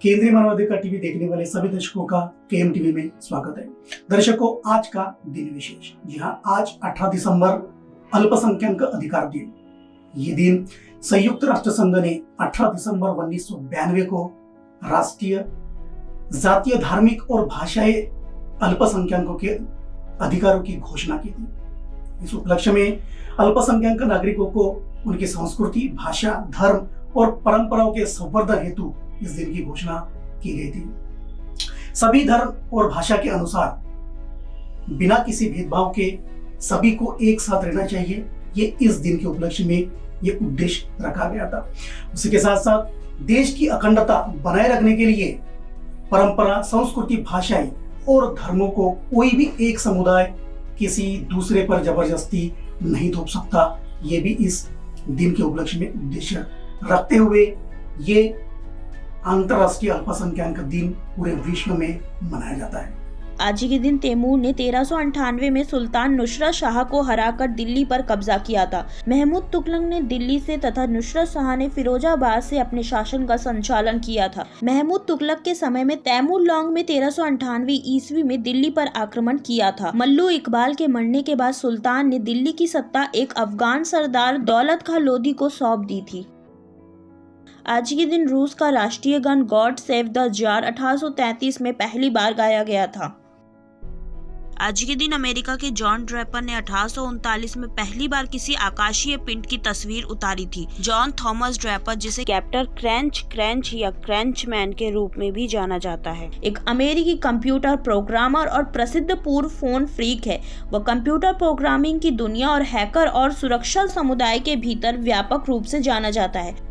केंद्रीय मानवाधिकार टीवी देखने वाले सभी दर्शकों का केएम टीवी में स्वागत है। दर्शकों, आज का दिन विशेष। जी हाँ, आज 18 दिसंबर अल्पसंख्यक अधिकार दिन। ये दिन संयुक्त राष्ट्र संघ ने 18 दिसंबर 1992 को राष्ट्रीय, जातीय, धार्मिक और भाषाई अल्पसंख्यकों के अधिकारों की घोषणा की थी। इस उपलक्ष्य में अल्पसंख्यक नागरिकों को उनकी संस्कृति, भाषा, धर्म और परंपराओं के संवर्धन हेतु इस दिन की घोषणा की गई थी। सभी धर्म और भाषा के अनुसार बिना किसी भेदभाव के सभी को एक साथ रहना चाहिए, ये इस दिन के उपलक्ष्य में ये उद्देश्य रखा गया था। उसी के साथ साथ देश की अखंडता बनाए रखने के लिए परंपरा, संस्कृति, भाषाएं और धर्मों को कोई भी एक समुदाय किसी दूसरे पर जबरदस्ती नहीं थोप सकता। ये भी इस दिन के उपलक्ष्य में उद्देश्य रखते हुए ये अंतरराष्ट्रीय अल्पसंख्यक दिन पूरे विश्व में मनाया जाता है। आज के दिन तैमूर ने 1398 में सुल्तान नुसरत शाह को हराकर दिल्ली पर कब्जा किया था। महमूद तुगलक ने दिल्ली से तथा नुसरत शाह ने फिरोजाबाद से अपने शासन का संचालन किया था। महमूद तुगलक के समय में तैमूर लॉन्ग में 1398 ईस्वी में दिल्ली पर आक्रमण किया था। मल्लू इकबाल के मरने के बाद सुल्तान ने दिल्ली की सत्ता एक अफगान सरदार दौलत खां लोधी को सौंप दी थी। आज के दिन रूस का राष्ट्रीय गान गॉड सेव द जार 1833 में पहली बार गाया गया था। आज के दिन अमेरिका के जॉन ड्रैपर ने 1839 में पहली बार किसी आकाशीय पिंड की तस्वीर उतारी थी। जॉन थॉमस ड्रैपर, जिसे कैप्टन क्रैंच या क्रैंचमैन के रूप में भी जाना जाता है, एक अमेरिकी कंप्यूटर प्रोग्रामर और प्रसिद्ध पूर्व फोन फ्रीक है। वह कंप्यूटर प्रोग्रामिंग की दुनिया और हैकर और सुरक्षा समुदाय के भीतर व्यापक रूप से जाना जाता है।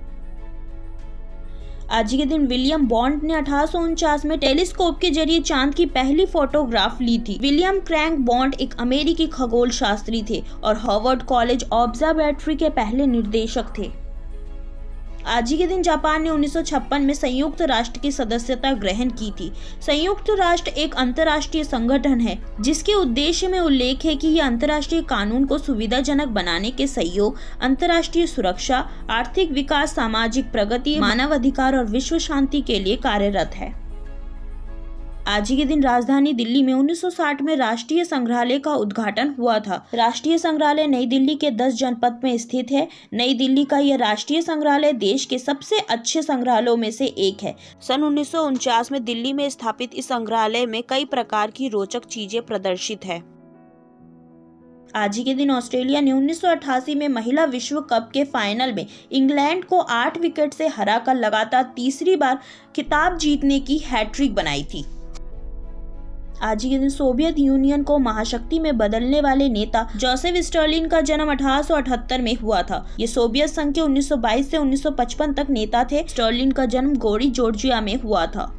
आज के दिन विलियम बॉन्ड ने 1849 में टेलीस्कोप के जरिए चांद की पहली फोटोग्राफ ली थी। विलियम क्रैंक बॉन्ड एक अमेरिकी खगोल शास्त्री थे और हार्वर्ड कॉलेज ऑब्जर्वेटरी के पहले निर्देशक थे। आज के दिन जापान ने 1956 में संयुक्त राष्ट्र की सदस्यता ग्रहण की थी। संयुक्त राष्ट्र एक अंतर्राष्ट्रीय संगठन है जिसके उद्देश्य में उल्लेख है कि यह अंतर्राष्ट्रीय कानून को सुविधाजनक बनाने के सहयोग, अंतर्राष्ट्रीय सुरक्षा, आर्थिक विकास, सामाजिक प्रगति, मानव अधिकार और विश्व शांति के लिए कार्यरत है। आज के दिन राजधानी दिल्ली में 1960 में राष्ट्रीय संग्रहालय का उद्घाटन हुआ था। राष्ट्रीय संग्रहालय नई दिल्ली के 10 जनपद में स्थित है। नई दिल्ली का यह राष्ट्रीय संग्रहालय देश के सबसे अच्छे संग्रहालयों में से एक है। सन 1949 में दिल्ली में स्थापित इस संग्रहालय में कई प्रकार की रोचक चीजें प्रदर्शित है। आज के दिन ऑस्ट्रेलिया ने 1988 में महिला विश्व कप के फाइनल में इंग्लैंड को 8 विकेट से हराकर लगातार तीसरी बार खिताब जीतने की हैट्रिक बनाई थी। आज के दिन सोवियत यूनियन को महाशक्ति में बदलने वाले नेता जोसेफ स्टालिन का जन्म 1878 में हुआ था। ये सोवियत संघ के 1922 से 1955 तक नेता थे। स्टालिन का जन्म गोरी, जॉर्जिया में हुआ था।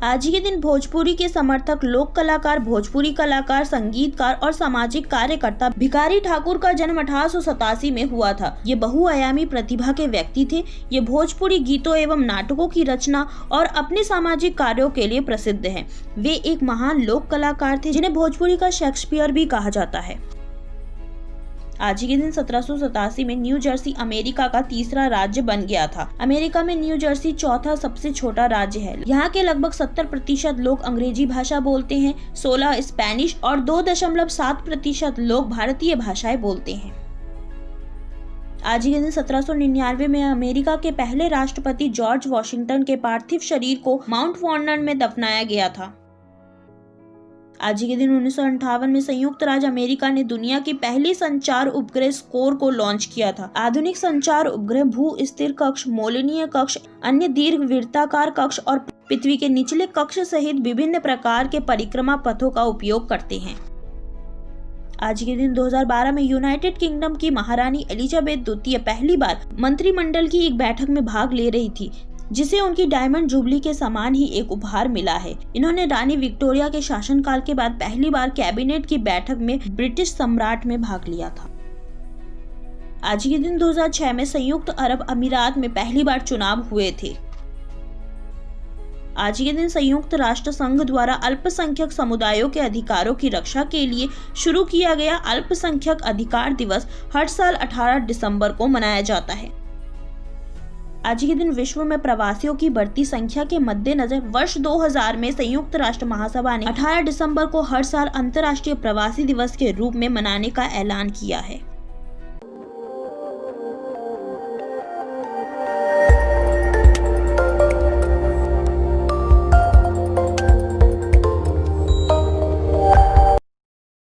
आज के दिन भोजपुरी के समर्थक, लोक कलाकार, भोजपुरी कलाकार, संगीतकार और सामाजिक कार्यकर्ता भिखारी ठाकुर का जन्म 1887 में हुआ था। ये बहुआयामी प्रतिभा के व्यक्ति थे। ये भोजपुरी गीतों एवं नाटकों की रचना और अपने सामाजिक कार्यों के लिए प्रसिद्ध हैं। वे एक महान लोक कलाकार थे जिन्हें भोजपुरी का शेक्सपियर भी कहा जाता है। आज के दिन 1787 में न्यू जर्सी अमेरिका का तीसरा राज्य बन गया था। अमेरिका में न्यू जर्सी चौथा सबसे छोटा राज्य है। यहाँ के लगभग 70% लोग अंग्रेजी भाषा बोलते हैं, 16 स्पेनिश और 2.7% लोग भारतीय भाषाएं बोलते हैं। आज के दिन 1799 में अमेरिका के पहले राष्ट्रपति जॉर्ज वॉशिंगटन के पार्थिव शरीर को माउंट वर्नन में दफनाया गया था। आज के दिन 1958 में संयुक्त राज्य अमेरिका ने दुनिया की पहली संचार उपग्रह स्कोर को लॉन्च किया था। आधुनिक संचार उपग्रह भू स्थिर कक्ष, मोलिनीय कक्ष, अन्य दीर्घ वृत्ताकार कक्ष और पृथ्वी के निचले कक्ष सहित विभिन्न प्रकार के परिक्रमा पथों का उपयोग करते हैं। आज के दिन 2012 में यूनाइटेड किंगडम की महारानी एलिजाबेथ द्वितीय पहली बार मंत्रिमंडल की एक बैठक में भाग ले रही थी, जिसे उनकी डायमंड जुबली के समान ही एक उपहार मिला है। इन्होंने रानी विक्टोरिया के शासनकाल के बाद पहली बार कैबिनेट की बैठक में ब्रिटिश सम्राट में भाग लिया था। आज के दिन 2006 में संयुक्त अरब अमीरात में पहली बार चुनाव हुए थे। आज के दिन संयुक्त राष्ट्र संघ द्वारा अल्पसंख्यक समुदायों के अधिकारों की रक्षा के लिए शुरू किया गया अल्पसंख्यक अधिकार दिवस हर साल 18 दिसंबर को मनाया जाता है। आज के दिन विश्व में प्रवासियों की बढ़ती संख्या के मद्देनजर वर्ष 2000 में संयुक्त राष्ट्र महासभा ने 18 दिसंबर को हर साल अंतर्राष्ट्रीय प्रवासी दिवस के रूप में मनाने का ऐलान किया है।